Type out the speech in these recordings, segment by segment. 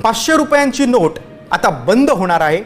500 रुपयांची नोट आता बंद होणार आहे।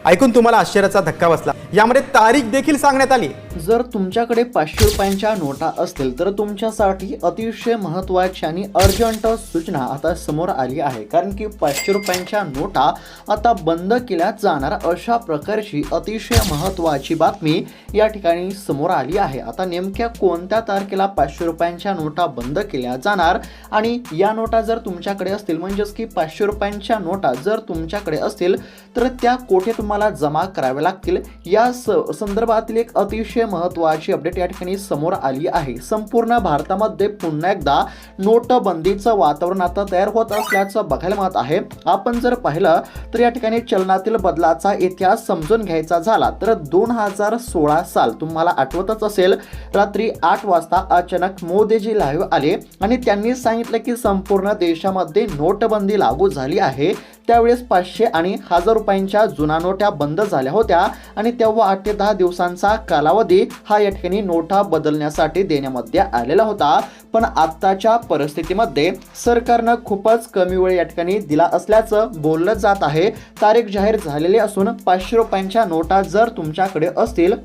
ऐकून तुम्हाला आश्चर्याचा धक्का बसला। यामध्ये तारीख देखील सांगण्यात आली। जर तुमच्याकडे 500 रुपयांच्या नोटा असतील तर तुमच्यासाठी अतिशय महत्त्वाची आणि अर्जंट सूचना आता समोर आली आहे, कारण की 500 रुपयांच्या नोटा आता बंद केल्या जाणार अशा प्रकारची अतिशय महत्त्वाची बातमी या ठिकाणी समोर आली आहे। आता नेमक्या कोणत्या तारखेला 500 रुपयांच्या नोटा बंद केल्या जाणार आणि या नोटा जर तुमच्याकडे असतील, म्हणजेच की 500 रुपयांच्या नोटा जर तुमच्याकडे असतील तर त्या कोठे तुम्हाला जमा कराव्या लागतील, या संदर्भातील एक अतिशय महत्त्वाची अपडेट या ठिकाणी समोर आली आहे। संपूर्ण भारतामध्ये पुन्हा एकदा नोटबंदीचं वातावरण आता तयार होत असल्याचं बघायला मिळत आहे। आपण जर पाहिलं तर या ठिकाणी चलनातील बदलाचा इतिहास समजून घ्यायचा झाला तर 2016 साल तुम्हाला आठवतच असेल, रात्री 8 वाजता अचानक मोदीजी लाईव्ह आले आणि त्यांनी सांगितलं की संपूर्ण देशामध्ये नोटबंदी लागू झाली आहे। त्यावेळेस 500 आणि 1000 रुपयांच्या जुन्या नोटा बंद झाल्या होत्या आणि तेव्हा 8 ते 10 दिवसांचा कालावधी हा या ठिकाणी नोटा बदलण्यासाठी देण्यामध्ये आलेला होता। पण आत्ताच्या परिस्थितीमध्ये सरकारनं खूपच कमी वेळ या ठिकाणी दिला असल्याचं बोललं जात आहे। तारीख जाहीर झालेली असून 500 रुपयांच्या नोटा जर तुमच्याकडे असतील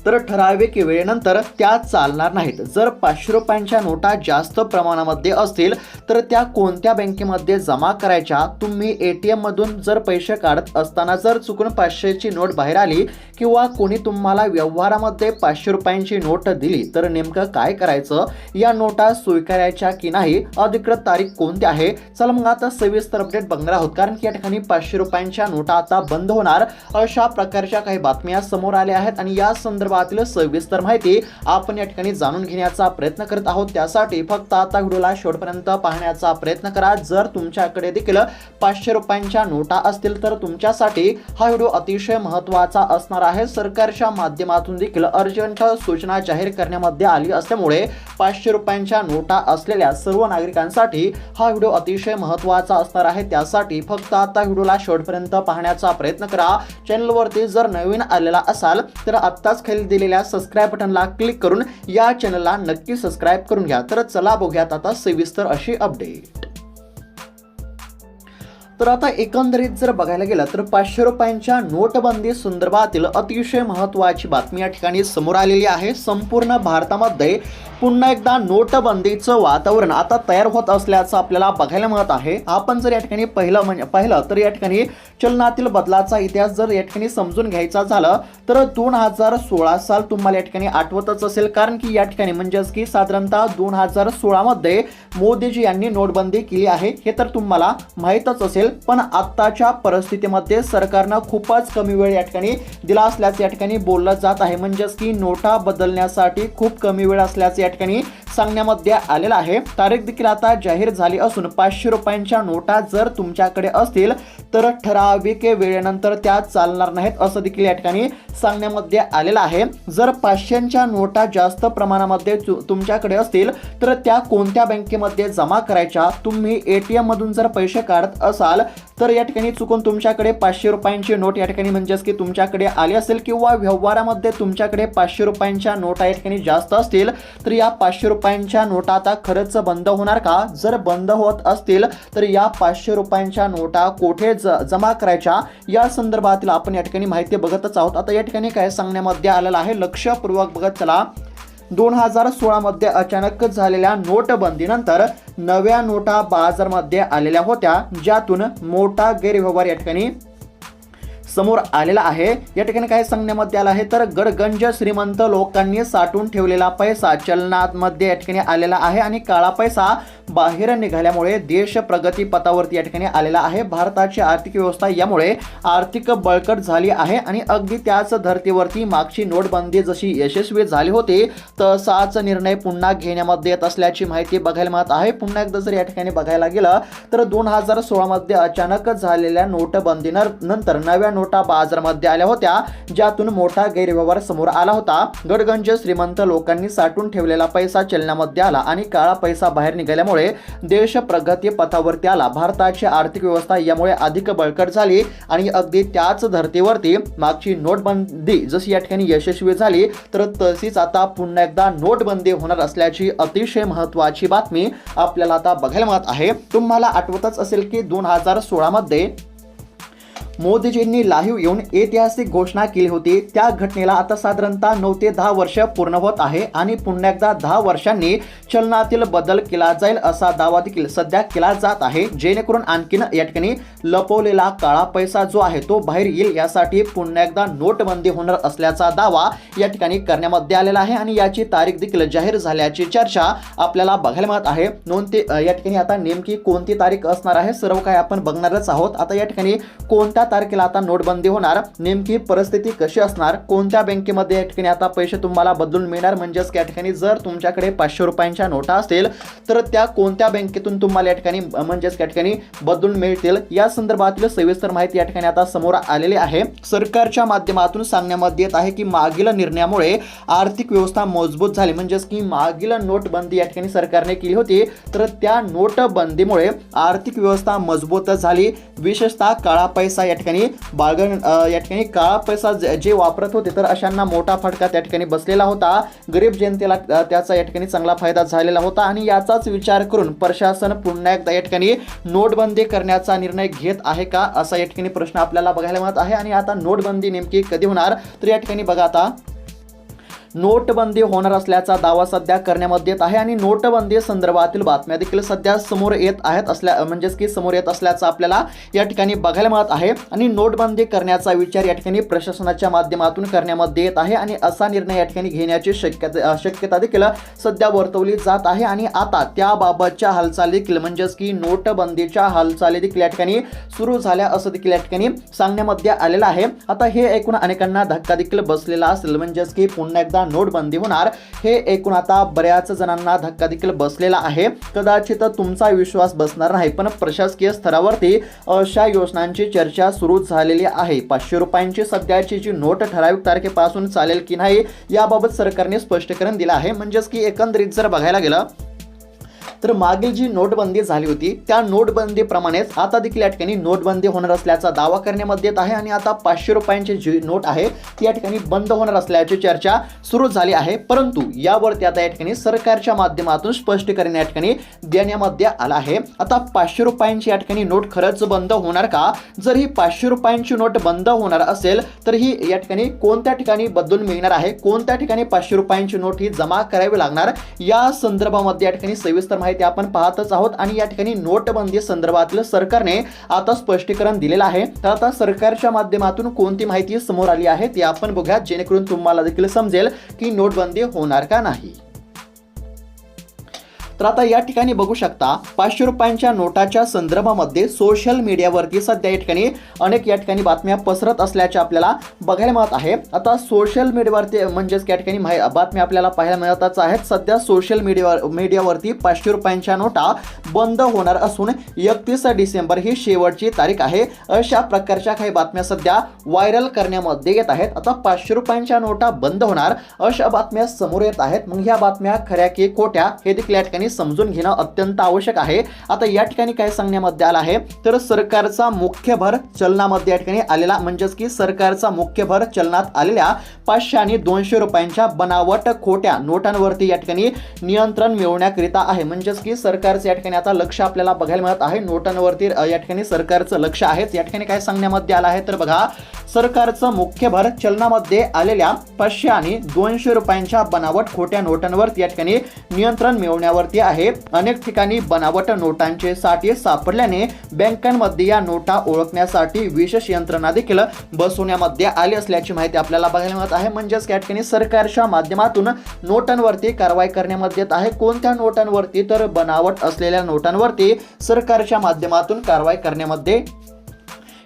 तर ठराविक वेळेनंतर त्या चालणार नाहीत। जर 500 रुपयांच्या नोटा जास्त प्रमाणामध्ये असतील तर त्या कोणत्या बँकेमध्ये जमा करायच्या? तुम्ही ATM मधून जर पैसे काढत असताना जर चुकून 500 ची नोट बाहेर आली किंवा कोणी तुम्हाला व्यवहारामध्ये 500 रुपयांची नोट दिली तर नेमकं काय करायचं? या नोटा स्वीकारायच्या की नाही? अधिकृत तारीख कोणती आहे? चला मग आता सविस्तर अपडेट बघणार आहोत, कारण की या ठिकाणी 500 रुपयांच्या नोटा आता बंद होणार अशा प्रकारच्या काही बातम्या समोर आल्या आहेत आणि या संदर्भात सविस्तर माहिती आपण या ठिकाणी जाणून घेण्याचा प्रयत्न करत आहोत। त्यासाठी फक्त आता व्हिडिओला शेवटपर्यंत पाहण्याचा प्रयत्न करा। जर तुमच्याकडे देखील 500 रुपयांच्या नोटा असतील तर तुमच्यासाठी हा व्हिडिओ अतिशय महत्त्वाचा असणार आहे। सरकारच्या माध्यमातून देखील अर्जंट सूचना जाहीर करण्यामध्ये आली असल्यामुळे 500 रुपयांच्या नोटा असलेल्या सर्व नागरिकांसाठी हा व्हिडिओ अतिशय महत्त्वाचा असणार आहे। त्यासाठी फक्त आता व्हिडिओला शेवटपर्यंत पाहण्याचा प्रयत्न करा। चॅनलवरती जर नवीन आलेला असाल तर आत्ताच खाली दिलेल्या सबस्क्राइब बटनला क्लिक करून या चॅनलला नक्की सबस्क्राइब करून घ्या। तर चला बघूयात आता सविस्तर अशी अपडेट। तर आता एकंदरीत जर बघायला गेलं तर 500 रुपयांच्या नोटबंदी संदर्भातील अतिशय महत्त्वाची बातमी या ठिकाणी समोर आलेली आहे। संपूर्ण भारतामध्ये पुन्हा एकदा नोटबंदीचं वातावरण आता तयार होत असल्याचं आपल्याला बघायला मिळत आहे। आपण जर या ठिकाणी पाहिलं तर या ठिकाणी चलनातील बदलाचा इतिहास जर या ठिकाणी समजून घ्यायचा झाला तर 2016 साल तुम्हाला या ठिकाणी आठवतच असेल, कारण की या ठिकाणी म्हणजेच की साधारणतः 2016 मध्ये मोदीजी यांनी नोटबंदी केली आहे, हे तर तुम्हाला माहीतच असेल। पण आत्ताच्या परिस्थितीमध्ये सरकारनं खूपच कमी वेळ या ठिकाणी दिला असल्याचं या ठिकाणी बोललं जात आहे। म्हणजेच की नोटा बदलण्यासाठी खूप कमी वेळ असल्याचं या ठिकाणी सांगण्यामध्ये आलेलं आहे। तारीख देखील आता जाहीर झाली असून 500 रुपयांच्या नोटा जर तुमच्याकडे असतील तर ठराविक वेळेनंतर त्या चालणार नाहीत असं देखील या ठिकाणी सांगण्यामध्ये आलेलं आहे। जर 500च्या नोटा जास्त प्रमाणामध्ये तुमच्याकडे असतील तर त्या कोणत्या बँकेमध्ये जमा करायच्या? तुम्ही ATM मधून जर पैसे काढत असाल तर या ठिकाणी चुकून तुमच्याकडे 500 रुपयांची नोट या ठिकाणी म्हणजेच की तुमच्याकडे आली असेल किंवा व्यवहारामध्ये तुमच्याकडे 500 रुपयांच्या नोटा या ठिकाणी जास्त असतील तर या 500 रुपयांच्या नोटा आता खरंच बंद होणार का? जर बंद होत असतील तर या 500 रुपयांच्या नोटा कोठे जमा करायच्या या संदर्भातील आपण या ठिकाणी माहिती बघतच आहोत। आता या ठिकाणी काय सांगण्यामध्ये आलेलं आहे, लक्षपूर्वक बघत चला। 2016 मध्ये अचानक झालेल्या नोटबंदीनंतर नव्या नोटा बाजारामध्ये आलेल्या होत्या, ज्यातून मोठा गैरव्यवहार या ठिकाणी समोर आलेला आहे। या ठिकाणी काय सांगण्यामध्ये आलं आहे तर गडगंज श्रीमंत लोकांनी साठवून ठेवलेला पैसा चलनामध्ये या ठिकाणी आलेला आहे आणि काळा पैसा बाहेर निघाल्यामुळे देश प्रगती पथावरती या ठिकाणी आलेला आहे। भारताची आर्थिक व्यवस्था यामुळे आर्थिक बळकट झाली आहे आणि अगदी त्याच धर्तीवरती मागची नोटबंदी जशी यशस्वी झाली होती तसाच निर्णय पुन्हा घेण्यामध्ये येत असल्याची माहिती बघायला मिळत आहे। पुन्हा एकदा जर या ठिकाणी बघायला गेलं तर 2016 मध्ये अचानक झालेल्या नोटबंदीनंतर नव्या नोटा बाजारामध्ये आल्या होत्या, ज्यातून मोठा गैरव्यवहार समोर आला होता. गडगंज श्रीमंत लोकांनी साठवून ठेवलेला पैसा चलनामध्ये आला आणि काळा पैसा बाहेर निघाल्यामुळे देश प्रगती पथावरती आला. भारताची आर्थिक व्यवस्था यामुळे अधिक बळकट झाली आणि अगदी त्याच धर्तीवरती मागची नोटबंदी जशी या ठिकाणी यशस्वी झाली, तर तशीच आता पुन्हा एकदा नोटबंदी होणार असल्याची अतिशय महत्त्वाची बातमी आपल्याला आता बघायला मिळत आहे. तुम्हाला आठवतच असेल की 2016 मध्ये मोदीजींनी लाईव्ह येऊन ऐतिहासिक घोषणा केली होती. त्या घटनेला आता साधारणतः 9 ते 10 वर्ष पूर्ण होत आहे आणि पुन्हा एकदा 10 वर्षांनी चलनातील बदल केला जाईल असा दावा देखील सध्या केला जात आहे, जेणेकरून आणखीन या ठिकाणी लपवलेला काळा पैसा जो आहे तो बाहेर येईल. यासाठी पुन्हा एकदा नोटबंदी होणार असल्याचा दावा या ठिकाणी करण्यामध्ये आलेला आहे आणि याची तारीख देखील जाहीर झाल्याची चर्चा आपल्याला बघायला मिळत आहे. या ठिकाणी आता नेमकी कोणती तारीख असणार आहे सर्व काही आपण बघणारच आहोत. आता या ठिकाणी कोणत्या तारखेला आता नोटबंदी होणार, नेमकी परिस्थिती कशी असणार, कोणत्या बँकेमध्ये या ठिकाणी आता पैसे तुम्हाला बदलून मिळणार, म्हणजेच या ठिकाणी जर तुमच्याकडे 500 रुपयांच्या नोटा असतील तर त्या कोणत्या बँकेतून तुम्हाला या ठिकाणी म्हणजेच या ठिकाणी बदलून मिळतील, या संदर्भातील सविस्तर माहिती या ठिकाणी आता समोर आलेली आहे. सरकारच्या माध्यमातून सांगण्यामध्ये येत आहे की मागील निर्णयामुळे आर्थिक व्यवस्था मजबूत झाली, म्हणजेच की मागील नोटबंदी या ठिकाणी सरकारने केली होती, तर त्या नोटबंदीमुळे आर्थिक व्यवस्था मजबूत झाली. विशेषतः काळा पैसा या ठिकाणी या ठिकाणी काळा पैसा जे वापरत होते तर अशांना मोठा फटका त्या ठिकाणी बसलेला होता. गरीब जनतेला त्याचा या ठिकाणी चांगला फायदा झालेला होता आणि याचाच विचार करून प्रशासन पुन्हा एकदा या ठिकाणी नोटबंदी करण्याचा निर्णय घेत आहे का, असा या ठिकाणी प्रश्न आपल्याला बघायला मिळत आहे. आणि आता नोटबंदी नेमकी कधी होणार, तर या ठिकाणी बघा आता नोटबंदी होणार असल्याचा दावा सध्या करण्यामध्ये येत आहे आणि नोटबंदी संदर्भातील बातम्या देखील सध्या समोर येत आहेत म्हणजेच की समोर येत असल्याचं आपल्याला या ठिकाणी बघायला मिळत आहे. आणि नोटबंदी करण्याचा विचार या ठिकाणी प्रशासनाच्या माध्यमातून करण्यामध्ये येत आहे आणि असा निर्णय या ठिकाणी घेण्याची शक्यता देखील सध्या वर्तवली जात आहे. आणि आता त्याबाबतच्या हालचाली देखील म्हणजेच की नोटबंदीच्या हालचाली देखील या ठिकाणी सुरू झाल्या असं देखील या ठिकाणी सांगण्यामध्ये आलेलं आहे. आता हे ऐकून अनेकांना धक्का देखील बसलेला असेल, म्हणजेच की पुन्हा एकदा नोटबंदी होणार हे ऐकून आता बऱ्याच जणांना धक्का देखील बसलेला आहे. कदाचित तुमचा विश्वास बसणार नाही, पण प्रशासकीय स्तरावरती अशा योजनांची चर्चा सुरू झालेली आहे. 500 रुपयांची सध्याची जी नोट ठराविक तारखेपासून चालेल की नाही याबाबत सरकारने स्पष्टीकरण दिलं आहे. म्हणजेच की एकंदरीत जर बघायला गेलं तर मागील जी नोटबंदी झाली होती त्या नोटबंदीप्रमाणेच आता देखील या ठिकाणी नोटबंदी होणार असल्याचा दावा करण्यामध्ये येत आहे. आणि आता 500 रुपयांची जी नोट आहे ती या ठिकाणी बंद होणार असल्याची चर्चा सुरू झाली आहे. परंतु यावरती आता या ठिकाणी सरकारच्या माध्यमातून स्पष्टीकरण या ठिकाणी देण्यामध्ये आलं आहे. आता 500 रुपयांची या ठिकाणी नोट खरंच बंद होणार का, जर ही 500 रुपयांची नोट बंद होणार असेल तर ही या ठिकाणी कोणत्या ठिकाणी बदलून मिळणार आहे, कोणत्या ठिकाणी 500 रुपयांची नोट ही जमा करावी लागणार, या संदर्भामध्ये या ठिकाणी सविस्तर माहिती आपण पाहतच आहोत. आणि या ठिकाणी नोटबंदी संदर्भातील सरकारने आता स्पष्टीकरण दिलेलं आहे. तर आता सरकारच्या माध्यमातून कोणती माहिती समोर आली आहे ती आपण बघूया, जेणेकरून तुम्हाला देखील समजेल की नोटबंदी होणार का नाही. तर आता या ठिकाणी बघू शकता 500 रुपयांच्या नोटाच्या संदर्भामध्ये सोशल मीडियावरती सध्या या ठिकाणी अनेक या ठिकाणी बातम्या पसरत असल्याच्या आपल्याला बघायला मिळत आहे. आता सोशल मीडियावरती म्हणजेच या ठिकाणी बातम्या आपल्याला पाहायला मिळतच आहेत. सध्या सोशल मीडियावरती 500 रुपयांच्या नोटा बंद होणार असून 31 डिसेंबर ही शेवटची तारीख आहे, अशा प्रकारच्या काही बातम्या सध्या व्हायरल करण्यामध्ये येत आहेत. आता 500 रुपयांच्या नोटा बंद होणार अशा बातम्या समोर येत आहेत. मग ह्या बातम्या खऱ्या की खोट्या हे देखील या ठिकाणी समजून घेणं अत्यंत आवश्यक आहे. आता या ठिकाणी काय सांगण्यामध्ये आलं आहे, तर सरकारचा मुख्य भर चलनामध्ये या ठिकाणी आलेला, म्हणजेच की सरकारचा मुख्य भर चलनात आलेल्या 500 आणि 200 रुपयांच्या बनावट खोट्या नोटांवरती या ठिकाणी नियंत्रण मिळवण्याकरिता आहे. म्हणजेच की सरकारचं या ठिकाणी आता लक्ष आपल्याला बघायला मिळत आहे. नोटांवरती या ठिकाणी सरकारचं लक्ष आहे. या ठिकाणी काय सांगण्यामध्ये आलं आहे, तर बघा सरकारचं मुख्य भर चलनामध्ये आलेल्या 500 आणि 200 रुपयांच्या बनावट खोट्या नोटांवरती या ठिकाणी नियंत्रण मिळवण्यावरती आहे. अनेक ठिकाणी बनावट नोटांचे साठे सापडल्याने बँकांमध्ये या नोटा ओळखण्यासाठी विशेष यंत्रणा देखील बसवण्यामध्ये आली असल्याची माहिती आपल्याला बघायला मिळत आहे. म्हणजेच या ठिकाणी सरकारच्या माध्यमातून नोटांवरती कारवाई करण्यामध्ये येत आहे. कोणत्या नोटांवरती, तर बनावट असलेल्या नोटांवरती सरकारच्या माध्यमातून कारवाई करण्यामध्ये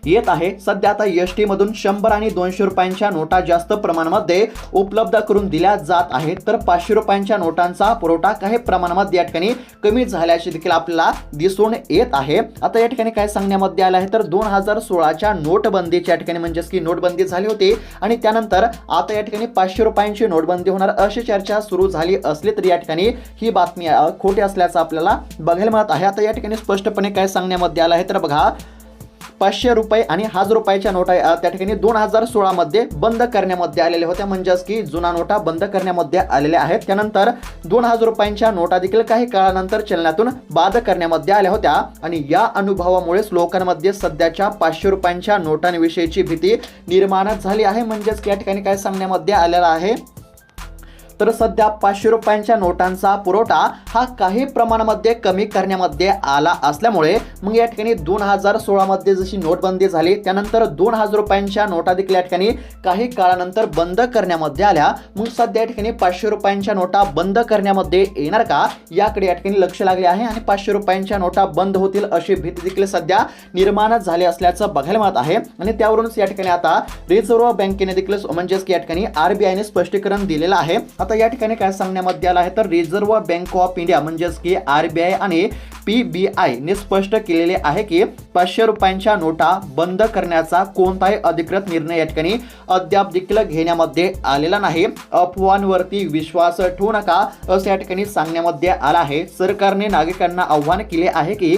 येत आहे. सध्या आता एसटी मधून 100 आणि 200 रुपयांच्या नोटा जास्त प्रमाणामध्ये उपलब्ध करून दिल्या जात आहेत, तर 500 रुपयांच्या नोटांचा पुरवठा काही प्रमाणामध्ये या ठिकाणी कमी झाल्याचे देखील आपल्याला दिसून येत आहे. आता या ठिकाणी काय सांगण्यामध्ये आलं आहे, तर 2016च्या नोटबंदीच्या ठिकाणी म्हणजेच की नोटबंदी झाली होती आणि त्यानंतर आता या ठिकाणी 500 रुपयांची नोटबंदी होणार अशी चर्चा सुरू झाली असली तरी या ठिकाणी ही बातमी खोटी असल्याचं आपल्याला बघायला मिळत आहे. आता या ठिकाणी स्पष्टपणे काय सांगण्यामध्ये आलं आहे, तर बघा 500 रुपये आणि 1000 रुपयाच्या नोटा त्या ठिकाणी 2016 मध्ये बंद करण्यामध्ये आलेल्या होत्या, म्हणजेच की जुना नोटा बंद करण्यामध्ये आलेल्या आहेत. त्यानंतर 2000 रुपयांच्या नोटा देखील काही काळानंतर चलनातून बाद करण्यामध्ये आल्या होत्या आणि या अनुभवामुळेच लोकांमध्ये सध्याच्या 500 रुपयांच्या नोटांविषयीची भीती निर्माण झाली आहे. म्हणजेच या ठिकाणी काय सांगण्यामध्ये आलेलं आहे, तर सध्या 500 रुपयांच्या नोटांचा पुरवठा हा काही प्रमाणामध्ये कमी करण्यामध्ये आला असल्यामुळे मग या ठिकाणी 2016 मध्ये जशी नोटबंदी झाली त्यानंतर 2000 रुपयांच्या नोटा देखील या ठिकाणी काही काळानंतर बंद करण्यामध्ये आल्या. मग सध्या या ठिकाणी 500 रुपयांच्या नोटा बंद करण्यामध्ये येणार का याकडे या ठिकाणी लक्ष लागले आहे आणि 500 रुपयांच्या नोटा बंद होतील अशी भीती देखील सध्या निर्माण झाली असल्याचं बघायला मिळत आहे. आणि त्यावरूनच या ठिकाणी आता रिझर्व्ह बँकेने देखील म्हणजेच की या ठिकाणी RBIने स्पष्टीकरण दिलेलं आहे. आता या ठिकाणी काय सांगण्यामध्ये आलं आहे, तर रिझर्व्ह बँक ऑफ इंडिया म्हणजेच की RBI आणि PBI ने स्पष्ट केलेले आहे की 500 रुपयांच्या नोटा बंद करण्याचा कोणताही अधिकृत निर्णय या ठिकाणी अद्याप देखील घेण्यामध्ये आलेला नाही. अफवांवरती विश्वास ठेवू नका असं या ठिकाणी सांगण्यामध्ये आलं आहे. सरकारने नागरिकांना आव्हान केले आहे की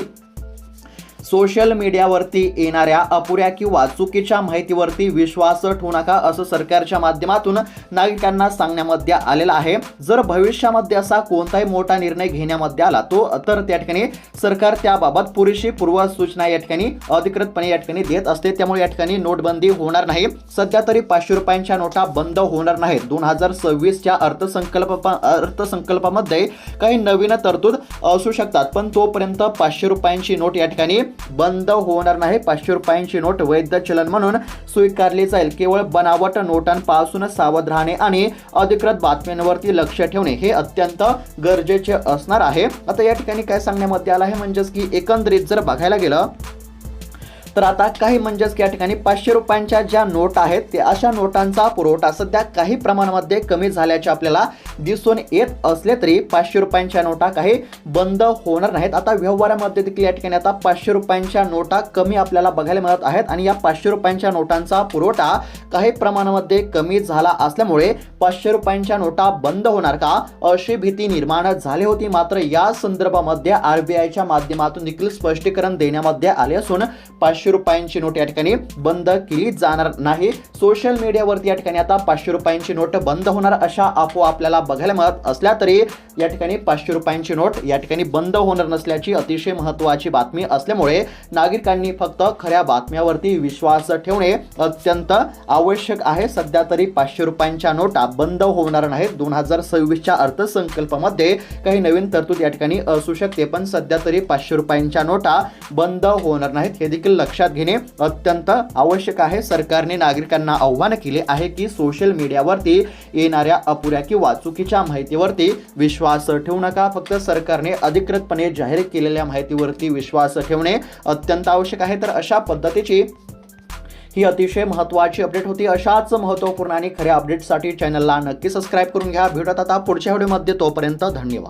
सोशल मीडियावरती येणाऱ्या अपुऱ्या किंवा चुकीच्या माहितीवरती विश्वास ठेवू नका असं सरकारच्या माध्यमातून नागरिकांना सांगण्यामध्ये आलेलं आहे. जर भविष्यामध्ये असा कोणताही मोठा निर्णय घेण्यामध्ये आला तर त्या ठिकाणी सरकार त्याबाबत पुरेशी पूर्वसूचना या ठिकाणी अधिकृतपणे या ठिकाणी देत असते. त्यामुळे या ठिकाणी नोटबंदी होणार नाही. सध्या तरी 500 रुपयांच्या नोटा बंद होणार नाहीत. 2026च्या अर्थसंकल्पामध्ये काही नवीन तरतूद असू शकतात, पण तोपर्यंत 500 रुपयांची नोट या ठिकाणी बंद होणार नाही. 500 रुपयांची नोट वैध चलन म्हणून स्वीकारली जाईल. केवळ बनावट नोटांपासून सावध राहणे आणि अधिकृत बातम्यांवरती लक्ष ठेवणे हे अत्यंत गरजेचे असणार आहे. आता या ठिकाणी काय सांगण्यामध्ये आलं आहे, म्हणजेच की एकंदरीत जर बघायला गेलं तर आता काही म्हणजेच या ठिकाणी 500 रुपयांच्या ज्या नोट आहेत ते अशा नोटांचा पुरवठा सध्या काही प्रमाणामध्ये कमी झाल्याचे आपल्याला दिसून येत असले तरी 500 रुपयांच्या नोटा काही बंद होणार नाहीत. आता व्यवहारामध्ये देखील या ठिकाणी आता 500 रुपयांच्या नोटा कमी आपल्याला बघायला मिळत आहेत आणि या 500 रुपयांच्या नोटांचा पुरवठा काही प्रमाणामध्ये कमी झाला असल्यामुळे 500 रुपयांच्या नोटा बंद होणार का अशी भीती निर्माण झाली होती. मात्र या संदर्भामध्ये RBIच्या माध्यमातून देखील स्पष्टीकरण देण्यामध्ये आले असून 500 रुपयांची नोट या ठिकाणी बंद केली जाणार नाही. सोशल मीडियावरती या ठिकाणी आता 500 रुपयांची नोट बंद होणार अशा अफवा आपल्याला बघायला मिळत असल्या तरी या ठिकाणी 500 रुपयांची नोट या ठिकाणी बंद होणार नसल्याची अतिशय महत्त्वाची बातमी असल्यामुळे नागरिकांनी फक्त खऱ्या बातम्यावरती विश्वास ठेवणे अत्यंत आवश्यक आहे. सध्या तरी 500 रुपयांच्या नोटा बंद होणार नाहीत. 2026च्या अर्थसंकल्पामध्ये काही नवीन तरतूद या ठिकाणी असू शकते, पण सध्या तरी 500 रुपयांच्या नोटा बंद होणार नाहीत हे देखील लक्षात घेणे अत्यंत आवश्यक आहे. सरकारने नागरिकांना आव्हान केले आहे की सोशल मीडियावरती येणाऱ्या अपुऱ्या किंवा चुकीच्या माहितीवरती विश्वास ठेवू नका. फक्त सरकारने अधिकृतपणे जाहीर केलेल्या माहितीवरती विश्वास ठेवणे अत्यंत आवश्यक आहे. तर अशा पद्धतीची ही अतिशय महत्त्वाची अपडेट होती. अशाच महत्त्वपूर्ण आणि खऱ्या अपडेटसाठी चॅनलला नक्की सबस्क्राईब करून घ्या. भेटूयात आता पुढच्या व्हिडिओमध्ये. तोपर्यंत धन्यवाद.